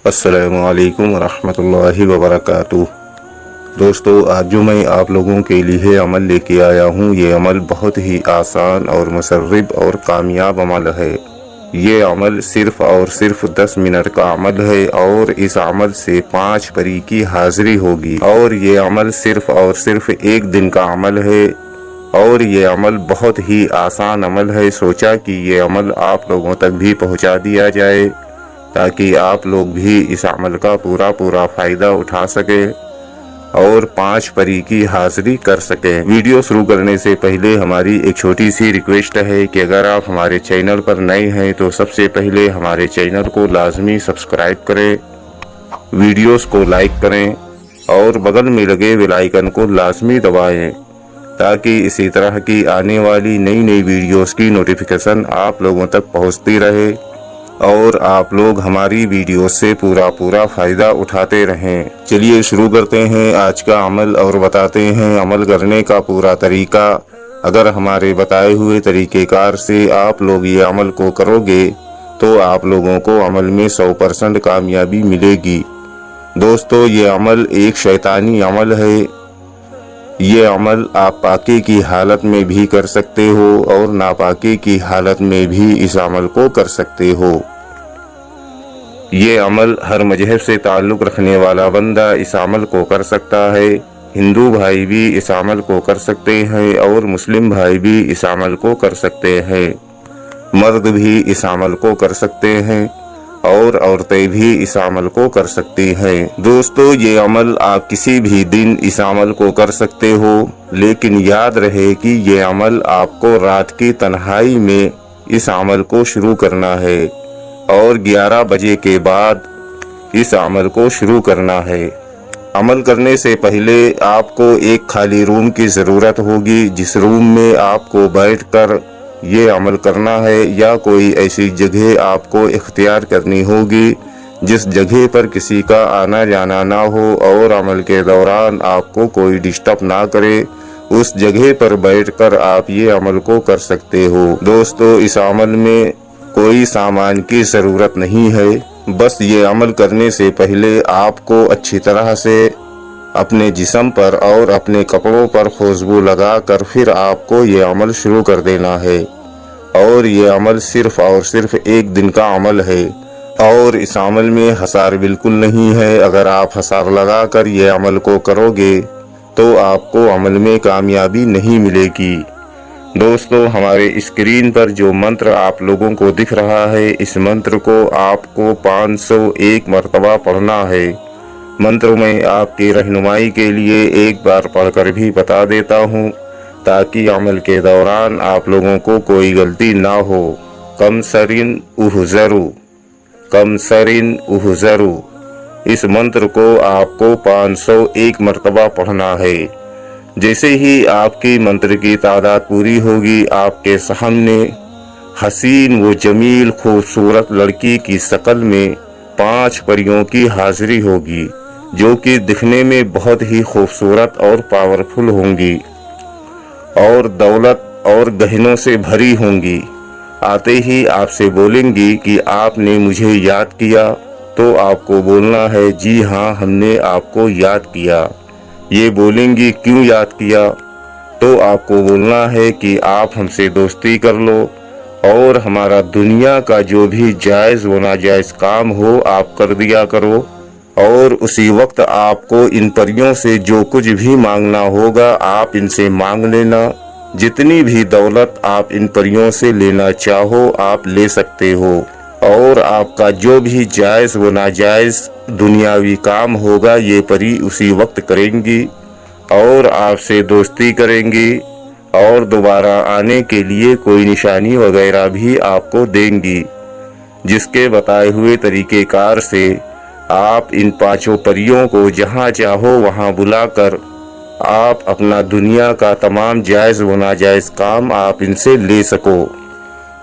السلام علیکم ورحمۃ اللہ وبرکاتہ۔ دوستو، آج جو میں آپ لوگوں کے لیے عمل لے کے آیا ہوں، یہ عمل بہت ہی آسان اور مسرب اور کامیاب عمل ہے۔ یہ عمل صرف اور صرف 10 منٹ کا عمل ہے اور اس عمل سے 5 پری کی حاضری ہوگی، اور یہ عمل صرف اور صرف 1 دن کا عمل ہے، اور یہ عمل بہت ہی آسان عمل ہے۔ سوچا کہ یہ عمل آپ لوگوں تک بھی پہنچا دیا جائے تاکہ آپ لوگ بھی اس عمل کا پورا فائدہ اٹھا سکے اور 5 پری کی حاضری کر سکیں۔ ویڈیو شروع کرنے سے پہلے ہماری ایک چھوٹی سی ریکویسٹ ہے کہ اگر آپ ہمارے چینل پر نئے ہیں تو سب سے پہلے ہمارے چینل کو لازمی سبسکرائب کریں، ویڈیوز کو لائک کریں اور بغل میں لگے بیل آئیکن کو لازمی دبائیں تاکہ اسی طرح کی آنے والی نئی ویڈیوز کی نوٹیفیکیشن آپ لوگوں تک پہنچتی رہے اور آپ لوگ ہماری ویڈیو سے پورا فائدہ اٹھاتے رہیں۔ چلیے شروع کرتے ہیں آج کا عمل اور بتاتے ہیں عمل کرنے کا پورا طریقہ۔ اگر ہمارے بتائے ہوئے طریقہ کار سے آپ لوگ یہ عمل کو کرو گے تو آپ لوگوں کو عمل میں 100% کامیابی ملے گی۔ دوستو، یہ عمل ایک شیطانی عمل ہے۔ یہ عمل آپ پاکی کی حالت میں بھی کر سکتے ہو اور ناپاکی کی حالت میں بھی اس عمل کو کر سکتے ہو۔ یہ عمل ہر مذہب سے تعلق رکھنے والا بندہ اس عمل کو کر سکتا ہے۔ ہندو بھائی بھی اس عمل کو کر سکتے ہیں اور مسلم بھائی بھی اس عمل کو کر سکتے ہیں۔ مرد بھی اس عمل کو کر سکتے ہیں اور عورتیں بھی اس عمل کو کر سکتی ہیں۔ دوستو، یہ عمل آپ کسی بھی دن اس عمل کو کر سکتے ہو، لیکن یاد رہے کہ یہ عمل آپ کو رات کی تنہائی میں اس عمل کو شروع کرنا ہے اور 11 بجے کے بعد اس عمل کو شروع کرنا ہے۔ عمل کرنے سے پہلے آپ کو ایک خالی روم کی ضرورت ہوگی، جس روم میں آپ کو بیٹھ کر یہ عمل کرنا ہے، یا کوئی ایسی جگہ آپ کو اختیار کرنی ہوگی جس جگہ پر کسی کا آنا جانا نہ ہو اور عمل کے دوران آپ کو کوئی ڈسٹرب نہ کرے۔ اس جگہ پر بیٹھ کر آپ یہ عمل کو کر سکتے ہو۔ دوستو، اس عمل میں کوئی سامان کی ضرورت نہیں ہے، بس یہ عمل کرنے سے پہلے آپ کو اچھی طرح سے اپنے جسم پر اور اپنے کپڑوں پر خوشبو لگا کر پھر آپ کو یہ عمل شروع کر دینا ہے، اور یہ عمل صرف اور صرف 1 دن کا عمل ہے، اور اس عمل میں حسار بالکل نہیں ہے۔ اگر آپ حسار لگا کر یہ عمل کو کرو گے تو آپ کو عمل میں کامیابی نہیں ملے گی۔ دوستو، ہمارے اسکرین پر جو منتر آپ لوگوں کو دکھ رہا ہے، اس منتر کو آپ کو 501 مرتبہ پڑھنا ہے۔ منتر میں آپ کی رہنمائی کے لیے ایک بار پڑھ کر بھی بتا دیتا ہوں تاکہ عمل کے دوران آپ لوگوں کو کوئی غلطی نہ ہو۔ کم سرین احذرو، کم سرین احذرو، اس منتر کو آپ کو 501 مرتبہ پڑھنا ہے۔ جیسے ہی آپ کی منتر کی تعداد پوری ہوگی، آپ کے سامنے حسین و جمیل خوبصورت لڑکی کی شکل میں 5 پریوں کی حاضری ہوگی، جو کہ دکھنے میں بہت ہی خوبصورت اور پاورفل ہوں گی اور دولت اور گہنوں سے بھری ہوں گی۔ آتے ہی آپ سے بولیں گی کہ آپ نے مجھے یاد کیا، تو آپ کو بولنا ہے جی ہاں، ہم نے آپ کو یاد کیا۔ یہ بولیں گی کیوں یاد کیا، تو آپ کو بولنا ہے کہ آپ ہم سے دوستی کر لو اور ہمارا دنیا کا جو بھی جائز و ناجائز کام ہو آپ کر دیا کرو، اور اسی وقت آپ کو ان پریوں سے جو کچھ بھی مانگنا ہوگا آپ ان سے مانگ لینا۔ جتنی بھی دولت آپ ان پریوں سے لینا چاہو آپ لے سکتے ہو، اور آپ کا جو بھی جائز و ناجائز دنیاوی کام ہوگا یہ پری اسی وقت کریں گی اور آپ سے دوستی کریں گی، اور دوبارہ آنے کے لیے کوئی نشانی وغیرہ بھی آپ کو دیں گی، جس کے بتائے ہوئے طریقہ کار سے آپ ان 5 پریوں کو جہاں چاہو وہاں بلا کر آپ اپنا دنیا کا تمام جائز و ناجائز کام آپ ان سے لے سکو،